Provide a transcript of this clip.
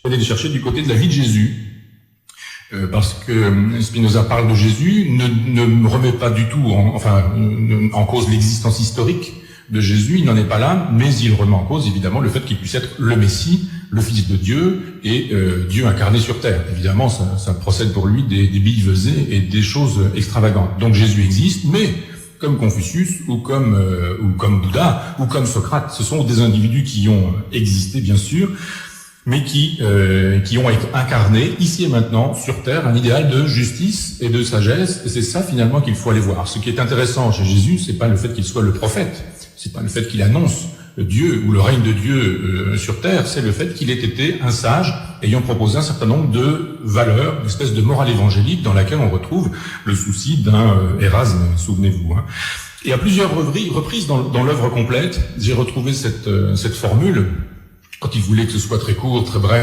aller les chercher du côté de la vie de Jésus. Parce que Spinoza parle de Jésus, ne remet pas du tout en cause l'existence historique de Jésus, il n'en est pas là, mais il remet en cause évidemment le fait qu'il puisse être le Messie, le Fils de Dieu et Dieu incarné sur terre. Évidemment, ça procède pour lui des billevesées et des choses extravagantes. Donc Jésus existe, mais comme Confucius ou comme Bouddha ou comme Socrate, ce sont des individus qui ont existé bien sûr, mais qui ont incarné ici et maintenant sur terre un idéal de justice et de sagesse, et c'est ça finalement qu'il faut aller voir. Ce qui est intéressant chez Jésus, c'est pas le fait qu'il soit le prophète, c'est pas le fait qu'il annonce Dieu ou le règne de Dieu sur terre, c'est le fait qu'il ait été un sage ayant proposé un certain nombre de valeurs, une espèce de morale évangélique dans laquelle on retrouve le souci d'un Érasme, souvenez-vous. Hein. Et à plusieurs reprises dans l'œuvre complète, j'ai retrouvé cette formule. Quand il voulait que ce soit très court, très bref,